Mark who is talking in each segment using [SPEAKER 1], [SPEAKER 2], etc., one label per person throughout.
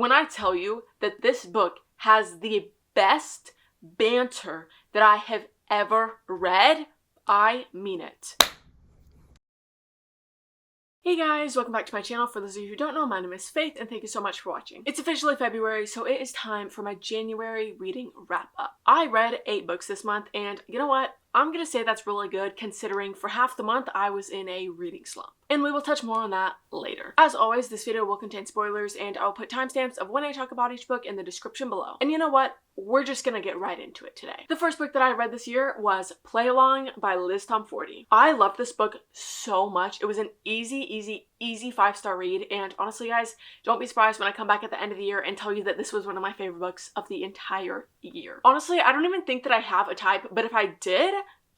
[SPEAKER 1] when I tell you that this book has the best banter that I have ever read, I mean it. Hey guys, welcome back to my channel. For those of you who don't know, my name is Faith and thank you so much for watching. It's officially February, so it is time for my January reading wrap up. I read 8 books this month and you know what? I'm gonna say that's really good considering for half the month I was in a reading slump. And we will touch more on that later. As always, this video will contain spoilers and I'll put timestamps of when I talk about each book in the description below. And you know what? We're just gonna get right into it today. The first book that I read this year was Play Along by Liz Tomforde. I loved this book so much. It was an easy 5-star read, and honestly guys, don't be surprised when I come back at the end of the year and tell you that this was one of my favorite books of the entire year. Honestly, I don't even think that I have a type, but if I did,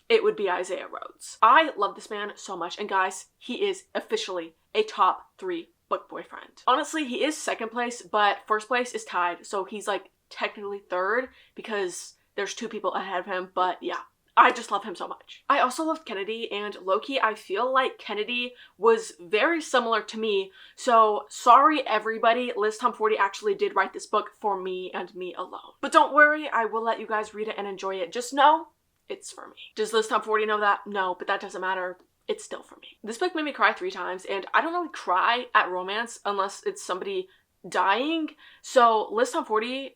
[SPEAKER 1] it would be Isaiah Rhodes. I love this man so much, and guys, he is officially a top 3 book boyfriend. Honestly, he is second place, but first place is tied, so he's like technically third because there's 2 people ahead of him, but yeah. I just love him so much. I also loved Kennedy, and low-key, I feel like Kennedy was very similar to me, so sorry everybody, Liz Tomforde actually did write this book for me and me alone. But don't worry, I will let you guys read it and enjoy it. Just know it's for me. Does Liz Tomforde know that? No, but that doesn't matter. It's still for me. This book made me cry 3 times, and I don't really cry at romance unless it's somebody dying. So Liz Tomforde,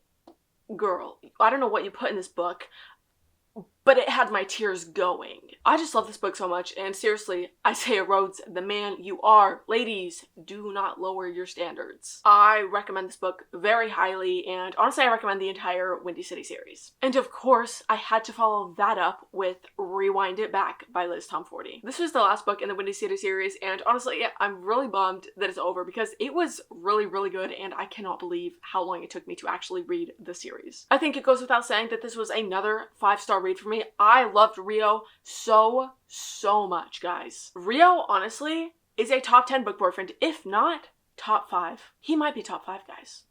[SPEAKER 1] girl, I don't know what you put in this book, but it had my tears going. I just love this book so much, and seriously, Isaiah Rhodes, the man you are. Ladies, do not lower your standards. I recommend this book very highly, and honestly, I recommend the entire Windy City series. And of course, I had to follow that up with Rewind It Back by Liz Tomforde. This was the last book in the Windy City series, and honestly, yeah, I'm really bummed that it's over because it was really good, and I cannot believe how long it took me to actually read the series. I think it goes without saying that this was another 5-star read for me. I loved Rio so much, guys. Rio, honestly, is a top 10 book boyfriend, if not top 5. He might be top 5, guys.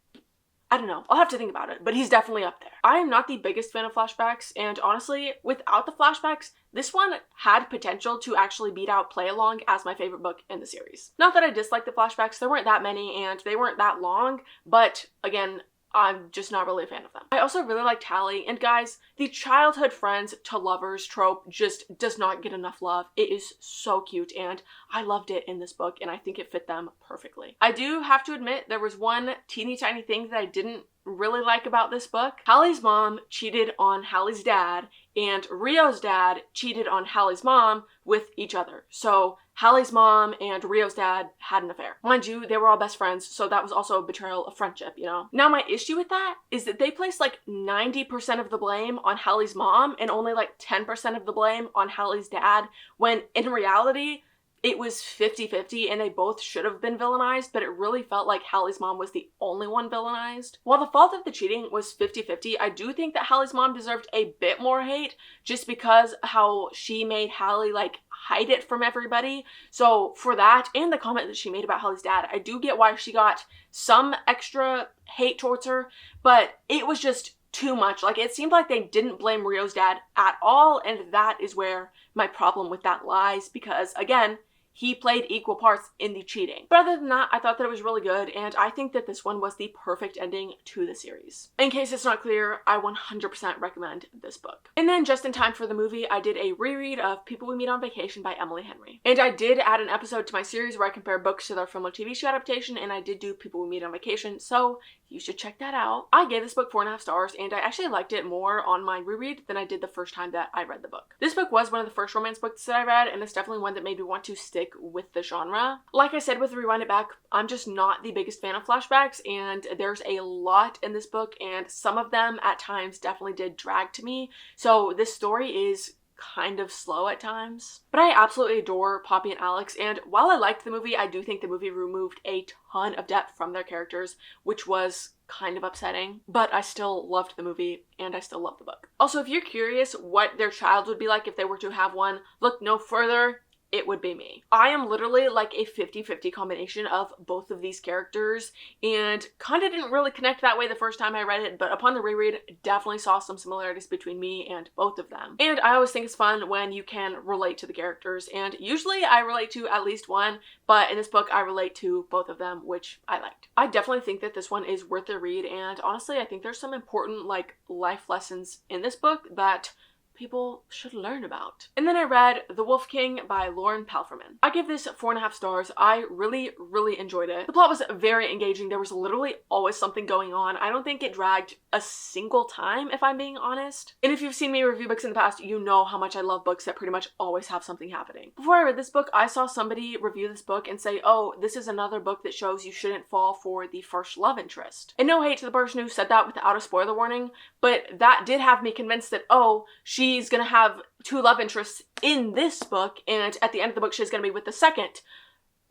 [SPEAKER 1] I don't know. I'll have to think about it, but he's definitely up there. I am not the biggest fan of flashbacks, and honestly, without the flashbacks, this one had potential to actually beat out Play Along as my favorite book in the series. Not that I dislike the flashbacks, there weren't that many, and they weren't that long, but again, I'm just not really a fan of them. I also really liked Hallie, and guys, the childhood friends to lovers trope just does not get enough love. It is so cute, and I loved it in this book, and I think it fit them perfectly. I do have to admit, there was one teeny tiny thing that I didn't really like about this book. Hallie's mom cheated on Hallie's dad, and Rio's dad cheated on Hallie's mom with each other. So Hallie's mom and Rio's dad had an affair. Mind you, they were all best friends, so that was also a betrayal of friendship, you know? Now my issue with that is that they placed like 90% of the blame on Hallie's mom and only like 10% of the blame on Hallie's dad, when in reality, it was 50-50 and they both should have been villainized, but it really felt like Hallie's mom was the only one villainized. While the fault of the cheating was 50-50, I do think that Hallie's mom deserved a bit more hate just because how she made Hallie like hide it from everybody. So for that and the comment that she made about Hallie's dad, I do get why she got some extra hate towards her, but it was just too much. Like, it seemed like they didn't blame Rio's dad at all, and that is where my problem with that lies, because again, he played equal parts in the cheating. But other than that, I thought that it was really good, and I think that this one was the perfect ending to the series. In case it's not clear, I 100% recommend this book. And then just in time for the movie, I did a reread of People We Meet on Vacation by Emily Henry. And I did add an episode to my series where I compare books to their film or TV show adaptation, and I did do People We Meet on Vacation, so you should check that out. I gave this book 4.5 stars, and I actually liked it more on my reread than I did the first time that I read the book. This book was one of the first romance books that I read, and it's definitely one that made me want to stick with the genre. Like I said with Rewind It Back, I'm just not the biggest fan of flashbacks, and there's a lot in this book, and some of them at times definitely did drag to me. So this story is kind of slow at times. But I absolutely adore Poppy and Alex, and while I liked the movie, I do think the movie removed a ton of depth from their characters, which was kind of upsetting, but I still loved the movie and I still love the book. Also, if you're curious what their child would be like if they were to have one, look no further it would be me. I am literally like a 50-50 combination of both of these characters, and kind of didn't really connect that way the first time I read it, but upon the reread, definitely saw some similarities between me and both of them. And I always think it's fun when you can relate to the characters, and usually I relate to at least one, but in this book I relate to both of them, which I liked. I definitely think that this one is worth the read, and honestly I think there's some important like life lessons in this book that people should learn about. And then I read The Wolf King by Lauren Palphreyman. I give this 4.5 stars. I really enjoyed it. The plot was very engaging. There was literally always something going on. I don't think it dragged a single time, if I'm being honest. And if you've seen me review books in the past, you know how much I love books that pretty much always have something happening. Before I read this book, I saw somebody review this book and say, oh, this is another book that shows you shouldn't fall for the first love interest. And no hate to the person who said that without a spoiler warning, but that did have me convinced that, oh, she's gonna have 2 love interests in this book, and at the end of the book she's gonna be with the second.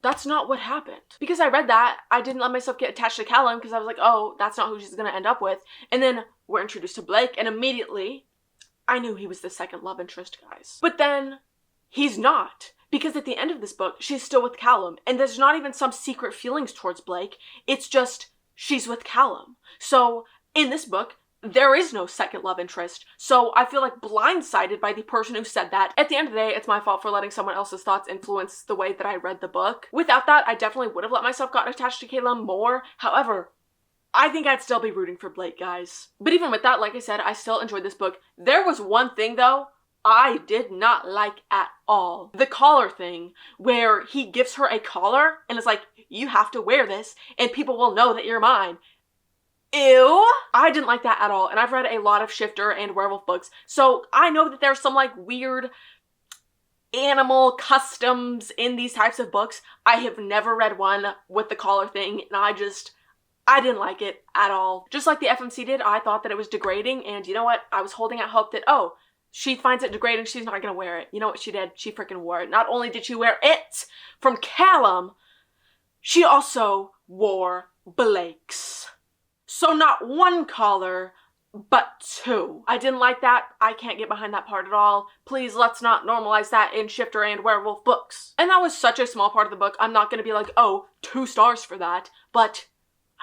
[SPEAKER 1] That's not what happened. Because I read that, I didn't let myself get attached to Callum because I was like, oh, that's not who she's gonna end up with. And then we're introduced to Blake, and immediately I knew he was the second love interest, guys. But then he's not. Because at the end of this book, she's still with Callum, and there's not even some secret feelings towards Blake. It's just she's with Callum. So in this book, there is no second love interest. So I feel like blindsided by the person who said that. At the end of the day, it's my fault for letting someone else's thoughts influence the way that I read the book. Without that, I definitely would have let myself get attached to Caleb more. However, I think I'd still be rooting for Blake, guys. But even with that, like I said, I still enjoyed this book. There was one thing though I did not like at all. The collar thing, where he gives her a collar and is like, you have to wear this and people will know that you're mine. Ew. I didn't like that at all, and I've read a lot of shifter and werewolf books, so I know that there's some like weird animal customs in these types of books. I have never read one with the collar thing, and I didn't like it at all. Just like the FMC did, I thought that it was degrading, and you know what? I was holding out hope that, oh, she finds it degrading, she's not gonna wear it. You know what she did? She freaking wore it. Not only did she wear it from Callum, she also wore Blake's. So not one collar, but 2. I didn't like that. I can't get behind that part at all. Please, let's not normalize that in shifter and werewolf books. And that was such a small part of the book. I'm not going to be like, oh, 2 stars for that. But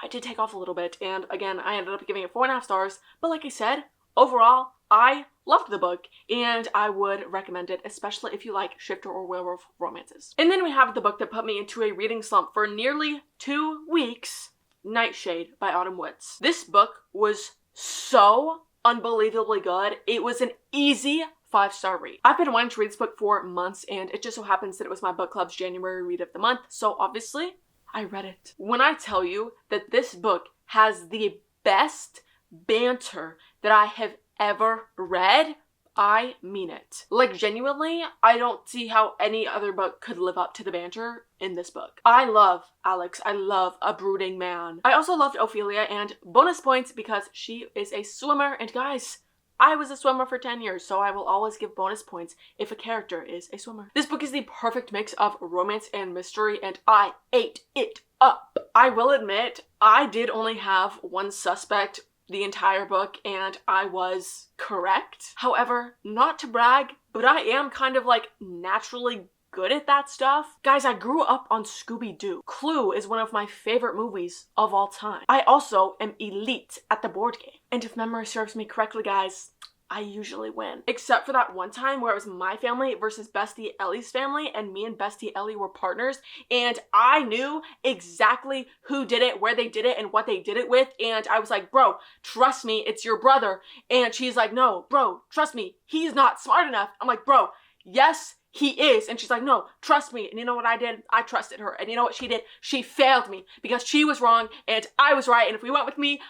[SPEAKER 1] I did take off a little bit. And again, I ended up giving it 4.5 stars. But like I said, overall, I loved the book. And I would recommend it, especially if you like shifter or werewolf romances. And then we have the book that put me into a reading slump for nearly 2 weeks. Nightshade by Autumn Woods. This book was so unbelievably good. It was an easy 5-star read. I've been wanting to read this book for months, and it just so happens that it was my book club's January read of the month, so obviously I read it. When I tell you that this book has the best banter that I have ever read, I mean it. Like, genuinely, I don't see how any other book could live up to the banter in this book. I love Alex. I love A Brooding Man. I also loved Ophelia, and bonus points because she is a swimmer, and guys, I was a swimmer for 10 years, so I will always give bonus points if a character is a swimmer. This book is the perfect mix of romance and mystery, and I ate it up. I will admit, I did only have one suspect the entire book, and I was correct. However, not to brag, but I am kind of like naturally good at that stuff. Guys, I grew up on Scooby-Doo. Clue is one of my favorite movies of all time. I also am elite at the board game. And if memory serves me correctly, guys, I usually win. Except for that one time where it was my family versus Bestie Ellie's family, and me and Bestie Ellie were partners, and I knew exactly who did it, where they did it, and what they did it with, and I was like, bro, trust me, it's your brother. And she's like, no, bro, trust me, he's not smart enough. I'm like, bro, yes, he is. And she's like, no, trust me. And you know what I did? I trusted her. And you know what she did? She failed me because she was wrong and I was right. And if we went with me,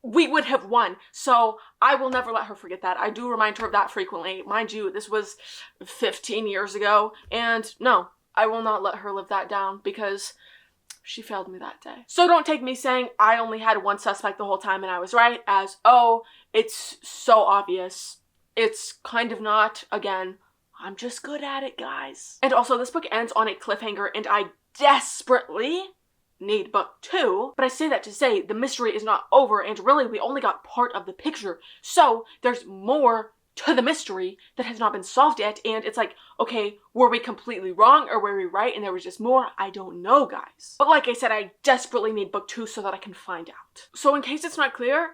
[SPEAKER 1] we would have won. So I will never let her forget that. I do remind her of that frequently. Mind you, this was 15 years ago. And no, I will not let her live that down because she failed me that day. So don't take me saying I only had one suspect the whole time and I was right as, oh, it's so obvious. It's kind of not. Again, I'm just good at it, guys. And also, this book ends on a cliffhanger and I desperately need book 2, but I say that to say the mystery is not over, and really we only got part of the picture, so there's more to the mystery that has not been solved yet, and it's like, okay, were we completely wrong or were we right and there was just more? I don't know, guys. But like I said, I desperately need book 2 so that I can find out. So in case it's not clear,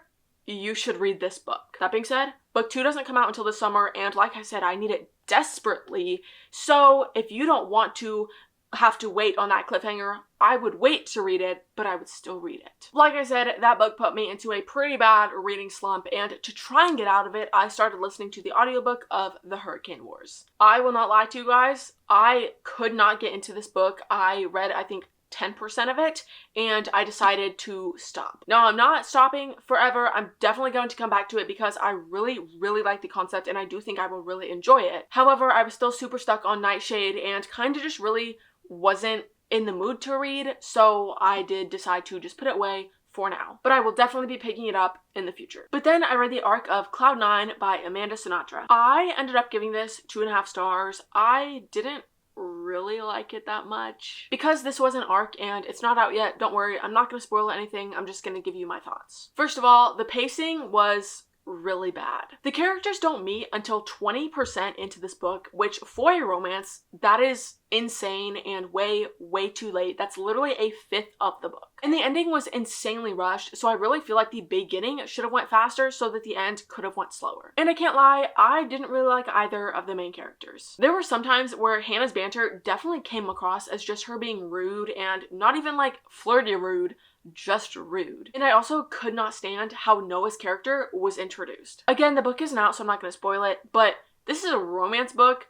[SPEAKER 1] you should read this book. That being said, book 2 doesn't come out until this summer, and like I said, I need it desperately. So if you don't want to have to wait on that cliffhanger, I would wait to read it, but I would still read it. Like I said, that book put me into a pretty bad reading slump, and to try and get out of it, I started listening to the audiobook of The Hurricane Wars. I will not lie to you guys, I could not get into this book. I read, I think, 10% of it, and I decided to stop. Now, I'm not stopping forever. I'm definitely going to come back to it because I really, really like the concept, and I do think I will really enjoy it. However, I was still super stuck on Nightshade and kind of just really wasn't in the mood to read, so I did decide to just put it away for now. But I will definitely be picking it up in the future. But then I read the arc of Cloud 9 by Amanda Sinatra. I ended up giving this 2.5 stars. I didn't really like it that much. Because this was an arc and it's not out yet, don't worry, I'm not going to spoil anything, I'm just going to give you my thoughts. First of all, the pacing was really bad. The characters don't meet until 20% into this book, which for a romance, that is insane and way too late. That's literally a fifth of the book. And the ending was insanely rushed, so I really feel like the beginning should have went faster so that the end could have went slower. And I can't lie, I didn't really like either of the main characters. There were some times where Hannah's banter definitely came across as just her being rude, and not even like flirty rude, just rude. And I also could not stand how Noah's character was introduced. Again, the book isn't out, so I'm not going to spoil it, but this is a romance book.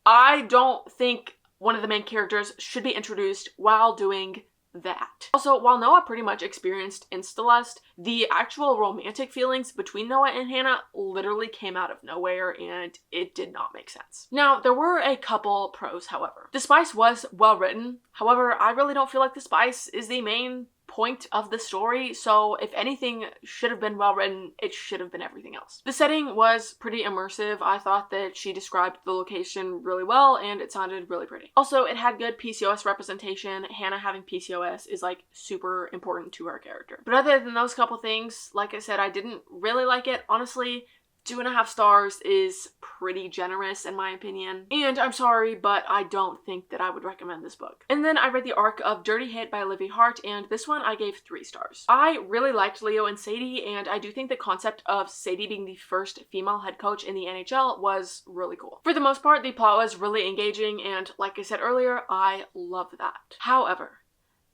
[SPEAKER 1] I don't think one of the main characters should be introduced while doing that. Also, while Noah pretty much experienced insta-lust, the actual romantic feelings between Noah and Hannah literally came out of nowhere, and it did not make sense. Now, there were a couple pros, however. The spice was well written. However, I really don't feel like the spice is the main point of the story, so if anything should have been well written, it should have been everything else. The setting was pretty immersive. I thought that she described the location really well and it sounded really pretty. Also, it had good PCOS representation. Hannah having PCOS is like super important to her character. But other than those couple things, like I said, I didn't really like it. Honestly, 2.5 stars is pretty generous in my opinion. And I'm sorry, but I don't think that I would recommend this book. And then I read the arc of Dirty Hit by Livy Hart, and this one I gave 3 stars. I really liked Leo and Sadie, and I do think the concept of Sadie being the first female head coach in the NHL was really cool. For the most part, the plot was really engaging, and like I said earlier, I love that. However,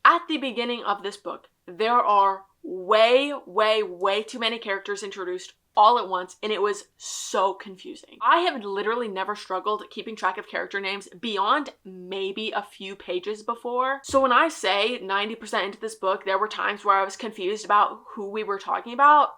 [SPEAKER 1] at the beginning of this book, there are way too many characters introduced all at once, and it was so confusing. I have literally never struggled keeping track of character names beyond maybe a few pages before. So when I say 90% into this book, there were times where I was confused about who we were talking about.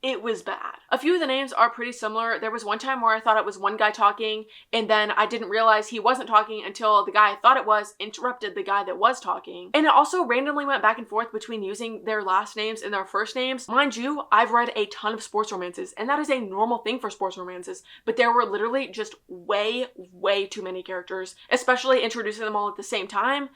[SPEAKER 1] It was bad. A few of the names are pretty similar. There was one time where I thought it was one guy talking, and then I didn't realize he wasn't talking until the guy I thought it was interrupted the guy that was talking. And it also randomly went back and forth between using their last names and their first names. Mind you, I've read a ton of sports romances, and that is a normal thing for sports romances, but there were literally just way too many characters, especially introducing them all at the same time.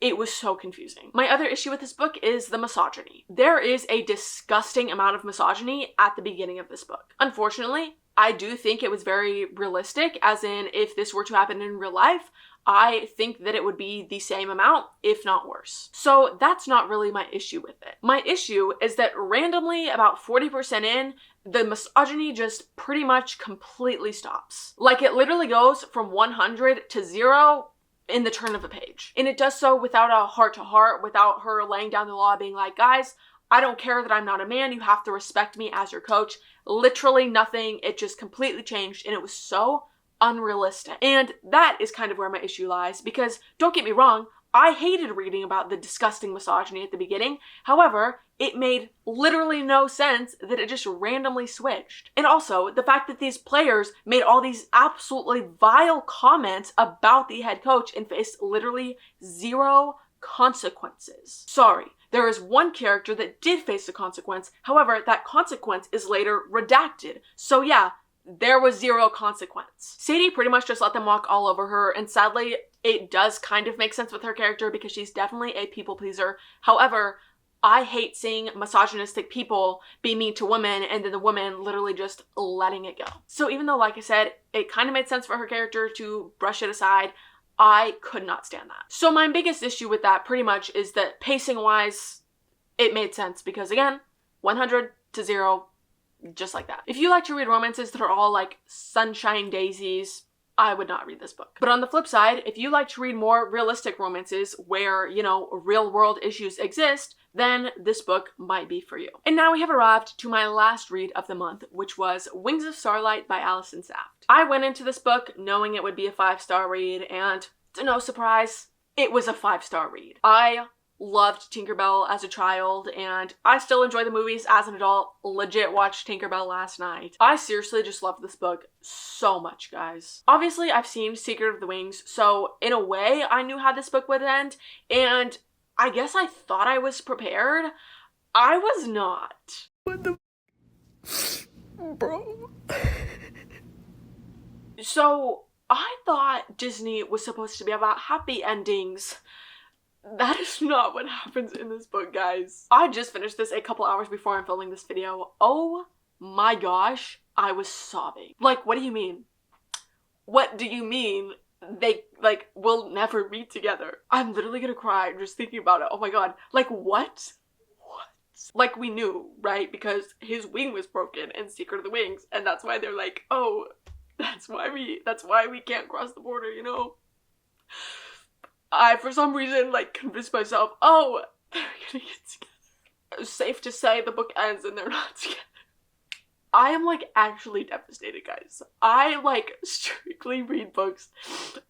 [SPEAKER 1] It was so confusing. My other issue with this book is the misogyny. There is a disgusting amount of misogyny at the beginning of this book. Unfortunately, I do think it was very realistic, as in if this were to happen in real life, I think that it would be the same amount, if not worse. So that's not really my issue with it. My issue is that randomly, about 40% in, the misogyny just pretty much completely stops. Like it literally goes from 100 to 0 in the turn of a page. And it does so without a heart-to-heart, without her laying down the law being like, guys, I don't care that I'm not a man, you have to respect me as your coach. Literally nothing. It just completely changed, and it was so unrealistic. And that is kind of where my issue lies, because don't get me wrong, I hated reading about the disgusting misogyny at the beginning. However, it made literally no sense that it just randomly switched. And also, the fact that these players made all these absolutely vile comments about the head coach and faced literally 0 consequences. Sorry, there is one character that did face a consequence. However, that consequence is later redacted. So yeah, there was 0 consequence. Sadie pretty much just let them walk all over her, and sadly, it does kind of make sense with her character because she's definitely a people pleaser. However, I hate seeing misogynistic people be mean to women and then the woman literally just letting it go. So even though, like I said, it kind of made sense for her character to brush it aside, I could not stand that. So my biggest issue with that pretty much is that pacing wise, it made sense because again, 100 to 0, just like that. If you like to read romances that are all like sunshine daisies, I would not read this book. But on the flip side, if you like to read more realistic romances where, you know, real world issues exist, then this book might be for you. And now we have arrived to my last read of the month, which was Wings of Starlight by Allison Saft. I went into this book knowing it would be a 5-star read, and to no surprise, it was a 5-star read. I loved Tinkerbell as a child, and I still enjoy the movies as an adult. Legit watched Tinkerbell last night. I seriously just love this book so much, guys. Obviously, I've seen Secret of the Wings, so in a way, I knew how this book would end, and I guess I thought I was prepared. I was not. What the bro? So, I thought Disney was supposed to be about happy endings. That is not what happens in this book, guys. I just finished this a couple hours before I'm filming this video. Oh my gosh, I was sobbing. Like, what do you mean? What do you mean they, like, will never be together? I'm literally gonna cry just thinking about it. Oh my god. Like, what? What? Like, we knew, right? Because his wing was broken in Secret of the Wings, and that's why they're like, oh, that's why we can't cross the border, you know? I, for some reason, like, convinced myself, oh, they're gonna get together. It's safe to say the book ends and they're not together. I am, like, actually devastated, guys. I, like, strictly read books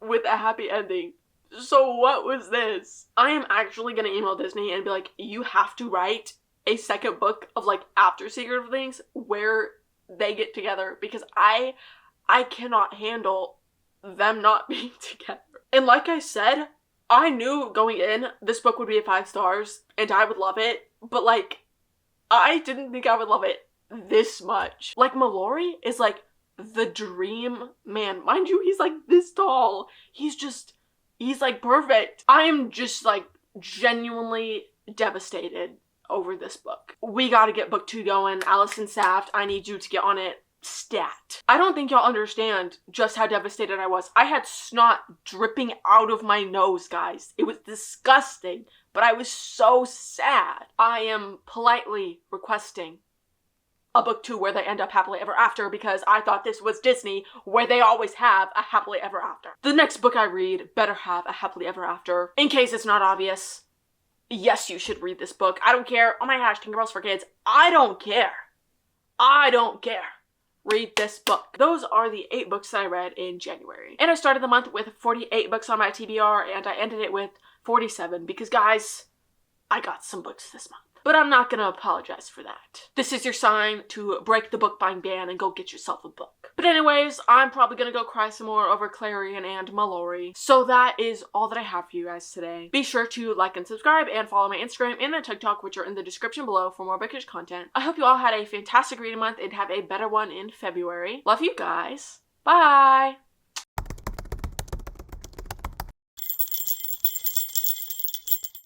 [SPEAKER 1] with a happy ending. So what was this? I am actually gonna email Disney and be like, you have to write a second book of, like, after Secret of Things where they get together, because I cannot handle them not being together. And like I said, I knew going in this book would be a 5 stars and I would love it, but like, I didn't think I would love it this much. Like, Mallory is like the dream man. Mind you, he's like this tall. He's like perfect. I am just like genuinely devastated over this book. We gotta get book 2 going. Allison Saft, I need you to get on it. Stat. I don't think y'all understand just how devastated I was. I had snot dripping out of my nose, guys. It was disgusting, but I was so sad. I am politely requesting a book 2 where they end up happily ever after, because I thought this was Disney where they always have a happily ever after. The next book I read better have a happily ever after. In case it's not obvious, yes, you should read this book. I don't care. Oh my gosh, Tinkerbell's for kids. I don't care. I don't care. Read this book. Those are the 8 books that I read in January. And I started the month with 48 books on my TBR, and I ended it with 47 because, guys, I got some books this month. But I'm not gonna apologize for that. This is your sign to break the book buying ban and go get yourself a book. But anyways, I'm probably gonna go cry some more over Clarion and Mallory. So that is all that I have for you guys today. Be sure to like and subscribe and follow my Instagram and my TikTok, which are in the description below for more bookish content. I hope you all had a fantastic reading month and have a better one in February. Love you guys. Bye!